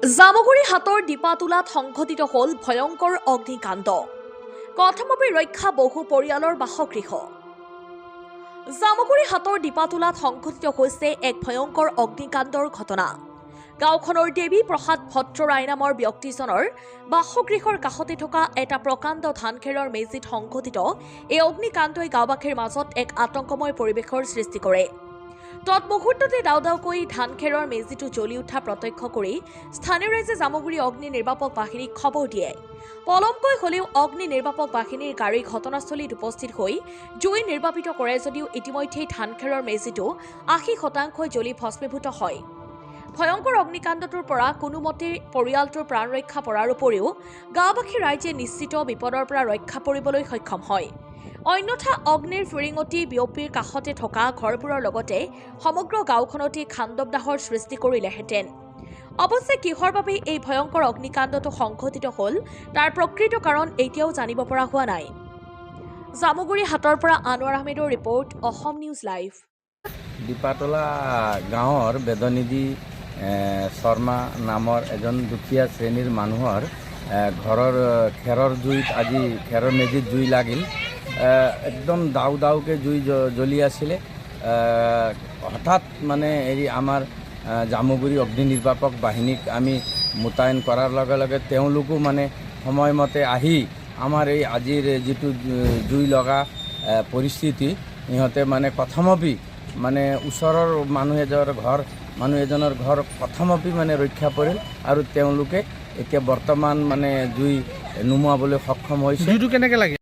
জামুগুৰি হাতৰ দীপাতুলাত সংঘটিত হ'ল ভয়ংকৰ অগ্নিকাণ্ড। কথমপি ৰক্ষা বহু পৰিয়ালৰ বাসগৃহ। জামুগুৰি হাতৰ দীপাতুলাত সংঘটিত হৈছে এক ভয়ংকৰ অগ্নিকাণ্ডৰ ঘটনা। গাঁওখনৰ দেৱী প্ৰসাদ ভট্টৰাই নামৰ ব্যক্তিজনৰ বাসগৃহৰ কাষতে থকা এটা প্ৰকাণ্ড ধানখেৰৰ মেজিত সংঘটিত এই অগ্নিকাণ্ডই গাঁওবাসীৰ মাজত এক আতংকময় পৰিৱেশৰ সৃষ্টি কৰে। তৎমুহূৰ্ততে দাউদাউকৈ ধানখেৰৰ মেজিটো জ্বলি উঠা প্ৰত্যক্ষ কৰি স্থানীয় ৰাইজে জামুগুৰি অগ্নি নিৰ্বাপক বাহিনীক খবৰ দিয়ে। পলমকৈ হলেও অগ্নি নিৰ্বাপক বাহিনীৰ গাড়ী ঘটনাস্থলীত উপস্থিত হৈ জুই নিৰ্বাপিত কৰে যদিও ইতিমধ্যেই ধানখেৰৰ মেজিটো ৮০% জ্বলি ভস্মীভূত হয়। ভয়ংকৰ অগ্নিকাণ্ডটোৰ পৰা কোনোমতে পৰিয়ালটোৰ প্ৰাণ ৰক্ষা কৰাৰ উপৰিও গাঁওবাসী ৰাইজে নিশ্চিত বিপদৰ পৰা ৰক্ষা পৰিবলৈ সক্ষম হয়। অন্যথা অগ্নিৰ ফিৰিঙতি বিয়পিৰ কাষতে থকা ঘৰবোৰৰ লগতে সমগ্ৰ গাঁওখনতে খাণ্ডৱদাহৰ সৃষ্টি কৰিলেহেঁতেন। অৱশ্যে কিহৰ বাবে এই ভয়ংকৰ অগ্নিকাণ্ডটো সংঘটিত হ'ল তাৰ প্ৰকৃত কাৰণ এতিয়াও জানিব পৰা হোৱা নাই। জামুগুৰি হাটৰ পৰা আনোৱাৰ আহমেদৰ ৰিপৰ্ট, অসম নিউজ লাইভ। দীপাতলা গাঁৱৰ বেদনিধি শৰ্মা নামৰ এজন দুখীয়া শ্ৰেণীৰ মানুহৰ ঘৰৰ খেৰৰ জুইত আজি খেৰৰ মেজিত জুই লাগিল। একদম দাউ দাউকে জুই জ্বলি আছিলে। হঠাৎ মানে আমাৰ জামুগুৰি অগ্নি নিৰ্বাপক বাহিনীক আমি মোতায়েন কৰাৰ লগে লগে তেওঁলোকো মানে সময়মতে আহি আমাৰ এই আজিৰ যিটো জুই লগা পৰিস্থিতি সিহঁতে মানে কথমপি মানে ওচৰৰ মানুহ এজনৰ ঘৰ কথমপি মানে ৰক্ষা পৰিল আৰু তেওঁলোকে এতিয়া বৰ্তমান মানে জুই নুমুৱাবলৈ সক্ষম হৈছে। জুইটো কেনেকৈ লাগে?